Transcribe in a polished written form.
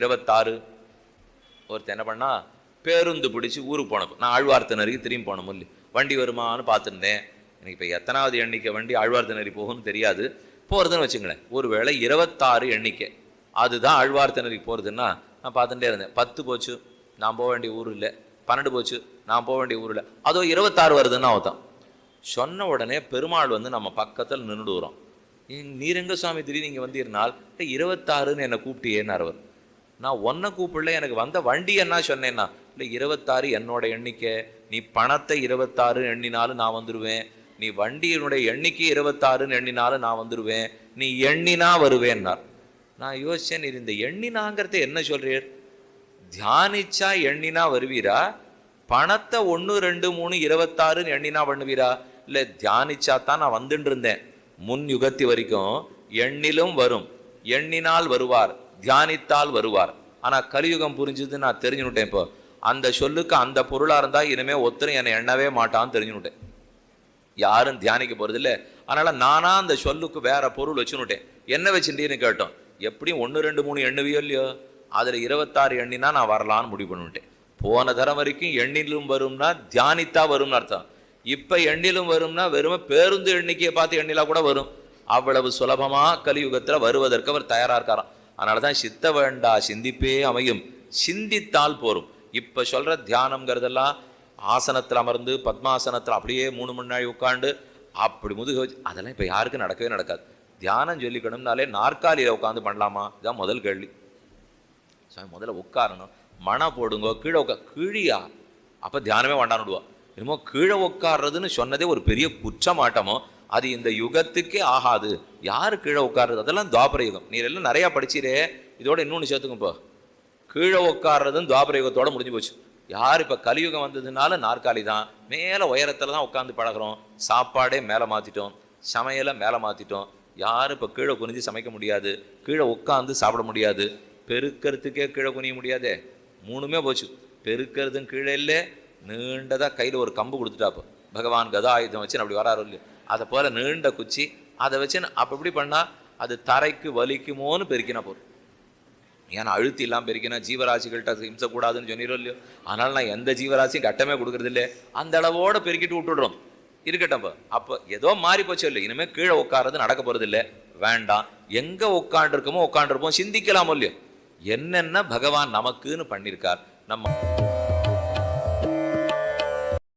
26. ஒருத்தர் என்ன பண்ணா, பேருந்து பிடிச்சி ஊருக்கு போனப்போ நான் ஆழ்வார்த்தினருக்கு திரும்பி போனோம் இல்லை, வண்டி வருமானு பார்த்துருந்தேன். எனக்கு இப்போ எத்தனாவது எண்ணிக்கை வண்டி ஆழ்வார்த்தினரி போகும்னு தெரியாது. போகிறதுன்னு வச்சுங்களேன், ஒருவேளை 26 எண்ணிக்கை அதுதான் ஆழ்வார்த்தினருக்கு போகிறதுன்னா நான் பார்த்துட்டே இருந்தேன். 10 போச்சு, நான் போக வேண்டிய ஊர் இல்லை. 12 போச்சு, நான் போக வேண்டிய ஊர் இல்லை. அதோ 26 வருதுன்னு அவத்தான் சொன்ன உடனே பெருமாள் வந்து நம்ம பக்கத்தில் நின்றுடுறோம். நீர் எங்க சுவாமி திடீர்னு நீங்கள் வந்தீர்னால், 26ன்னு என்னை கூப்பிட்டியேன்னார் அவர். நான் ஒன்றை கூப்பிடல, எனக்கு வந்த வண்டி என்ன சொன்னேன்னா, இல்லை 26 என்னோட எண்ணிக்கை, நீ பணத்தை 26 எண்ணினாலும் நான் வந்துடுவேன், நீ வண்டியினுடைய எண்ணிக்கை 26ன்னு எண்ணினாலும் நான் வந்துடுவேன், நீ எண்ணினா வருவேன்னார். நான் யோசிச்சேன், நீர் இந்த எண்ணினாங்கிறத என்ன சொல்றீர்? தியானிச்சா எண்ணினா வருவீரா, பணத்தை 1 2 3 26ன்னு எண்ணினா பண்ணுவீரா? இல்லை தியானிச்சா தான் நான் வந்துட்டு இருந்தேன். முன் யுகத்தி வரைக்கும் எண்ணிலும் வரும், எண்ணினால் வருவார், தியானித்தால் வருவார். ஆனால் கலியுகம் புரிஞ்சுது, நான் தெரிஞ்சுனுட்டேன். இப்போ அந்த சொல்லுக்கு அந்த பொருளாக இருந்தால் இனிமே ஒருத்தரும் என்னை எண்ணவே மாட்டான்னு தெரிஞ்சுனுட்டேன். யாரும் தியானிக்க போகிறது இல்லை. அதனால் நானா அந்த சொல்லுக்கு வேற பொருள் வச்சுன்னுட்டேன். என்ன வச்சுட்டீன்னு கேட்டோம். எப்படியும் 1 2 3 எண்ணுவியோ இல்லையோ, அதில் 26 எண்ணினா நான் வரலான்னு முடிவு பண்ணிவிட்டேன். போன தரம் வரைக்கும் எண்ணிலும் வரும்னா தியானித்தா வரும்னு அர்த்தம். இப்போ எண்ணிலும் வரும்னா வெறும் பேருந்து எண்ணிக்கையை பார்த்து எண்ணிலா கூட வரும். அவ்வளவு சுலபமாக கலியுகத்தில் வருவதற்கு அவர் தயாராக இருக்காராம். அதனால தான் சித்த வேண்டா சிந்திப்பே அமையும், சிந்தித்தால் போரும். இப்போ சொல்கிற தியானம்ங்கிறதெல்லாம் ஆசனத்தில் அமர்ந்து பத்மாசனத்தில் அப்படியே 3 மணி நேரம் உட்காந்து அப்படி முதுக வச்சு அதெல்லாம் இப்போ யாருக்கும் நடக்கவே நடக்காது. தியானம் சொல்லிக்கணும்னாலே நாற்காலியில் உட்காந்து பண்ணலாமா? இதுதான் முதல் கேள்வி. சாமி முதல்ல உட்காரணும், மன போடுங்கோ, கீழே கீழியா அப்போ தியானமே வேண்டான்னுடுவா. என்னமோ கீழே உட்காடுறதுன்னு சொன்னதே ஒரு பெரிய குற்றமாட்டமோ, அது இந்த யுகத்துக்கே ஆகாது. யார் கீழே உட்காருறது? அதெல்லாம் துவாபர யுகம். நீ எல்லாம் நிறையா படிச்சிரே, இதோட இன்னொன்று சேர்த்துக்குப்போ. கீழே உட்காடுறதுன்னு துவாபர யுகத்தோட முடிஞ்சு போச்சு. யார் இப்போ கலியுகம் வந்ததுனால நாற்காலி தான், மேலே உயரத்தில் தான் உட்காந்து பழகிறோம். சாப்பாடே மேலே மாற்றிட்டோம், சமையலை மேலே மாற்றிட்டோம். யார் இப்போ கீழே குனிஞ்சு சமைக்க முடியாது, கீழே உட்காந்து சாப்பிட முடியாது, பெருக்கிறதுக்கே கீழே குனிய முடியாதே. 3மே போச்சு. பெருக்கிறதும் கீழே இல்லை, நீண்டதாக கையில் ஒரு கம்பு கொடுத்துட்டாப்போ பகவான் கதா ஆயுதம் வச்சு அப்படி வராரு இல்லையோ, அதை போல் நீண்ட குச்சி அதை வச்சு அப்போ இப்படி பண்ணால் அது தரைக்கு வலிக்குமோன்னு பெருக்கினா போதும். ஏன்னா அழுத்தி இல்லாமல் பெருக்கினா ஜீவராசிகள்கிட்ட இம்சக்கூடாதுன்னு சொன்னிடும் இல்லையோ. அதனால் நான் எந்த ஜீவராசியும் கட்டமே கொடுக்குறது இல்லை, அந்த அளவோடு பெருக்கிட்டு விட்டுடுறோம். இருக்கட்டும், அப்போ ஏதோ மாறி போச்சு இல்லை, இனிமேல் கீழே உட்கார்றது நடக்க போகிறது இல்லை. வேண்டாம், எங்கே உட்காண்டிருக்கோமோ உட்காண்டிருப்போம், சிந்திக்கலாமோ இல்லையோ. என்னென்ன பகவான் நமக்குன்னு பண்ணியிருக்கார். நம்ம